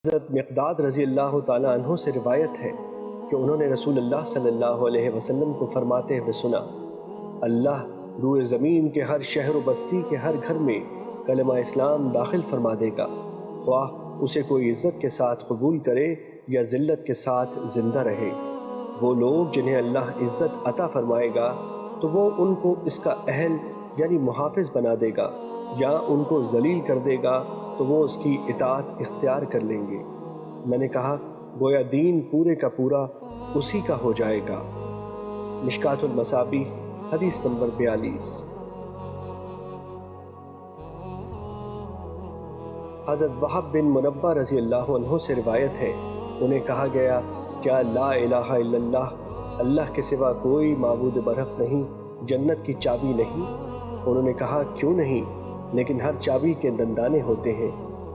حضرت مقداد رضی اللہ تعالیٰ عنہ سے روایت ہے کہ انہوں نے رسول اللہ صلی اللہ علیہ وسلم کو فرماتے ہوئے سنا، اللہ روئے زمین کے ہر شہر و بستی کے ہر گھر میں کلمہ اسلام داخل فرما دے گا، خواہ اسے کوئی عزت کے ساتھ قبول کرے یا ذلت کے ساتھ زندہ رہے۔ وہ لوگ جنہیں اللہ عزت عطا فرمائے گا تو وہ ان کو اس کا اہل یعنی محافظ بنا دے گا، یا ان کو ذلیل کر دے گا تو وہ اس کی اطاعت اختیار کر لیں گے۔ میں نے کہا گویا دین پورے کا پورا اسی کا ہو جائے گا۔ مشکوٰۃ المصابیح حدیث نمبر 42۔ حضرت وہب بن منبہ رضی اللہ عنہ سے روایت ہے، انہیں کہا گیا کیا لا الہ الا اللہ، اللہ کے سوا کوئی معبود برحق نہیں، جنت کی چابی نہیں؟ انہوں نے کہا کیوں نہیں، لیکن ہر چابی کے دندانے ہوتے ہیں،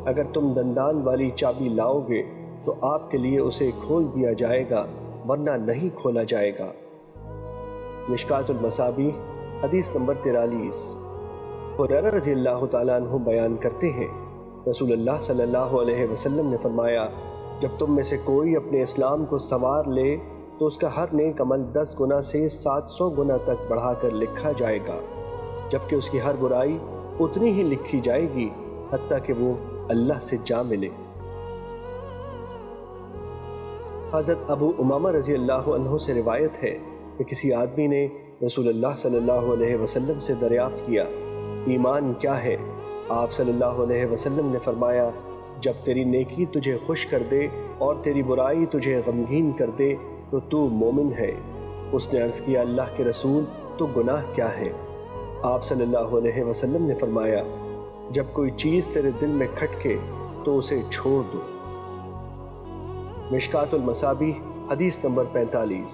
اگر تم دندان والی چابی لاؤ گے تو آپ کے لیے اسے کھول دیا جائے گا ورنہ نہیں کھولا جائے گا۔ مشکوٰۃ المصابیح حدیث نمبر 43۔ ہریرہ رضی اللہ تعالیٰ عنہ بیان کرتے ہیں، رسول اللہ صلی اللہ علیہ وسلم نے فرمایا، جب تم میں سے کوئی اپنے اسلام کو سنوار لے تو اس کا ہر نیک عمل 10 گنا سے 700 گنا تک بڑھا کر لکھا جائے گا، جبکہ اس کی ہر برائی اتنی ہی لکھی جائے گی حتیٰ کہ وہ اللہ سے جا ملے۔ حضرت ابو امامہ رضی اللہ عنہ سے روایت ہے کہ کسی آدمی نے رسول اللہ صلی اللہ علیہ وسلم سے دریافت کیا، ایمان کیا ہے؟ آپ صلی اللہ علیہ وسلم نے فرمایا، جب تیری نیکی تجھے خوش کر دے اور تیری برائی تجھے غمگین کر دے تو تو مومن ہے۔ اس نے عرض کیا اللہ کے رسول تو گناہ کیا ہے؟ آپ صلی اللہ علیہ وسلم نے فرمایا، جب کوئی چیز تیرے دل میں کھٹکے تو اسے چھوڑ دو۔ مشکوٰۃ المصابیح حدیث نمبر 45۔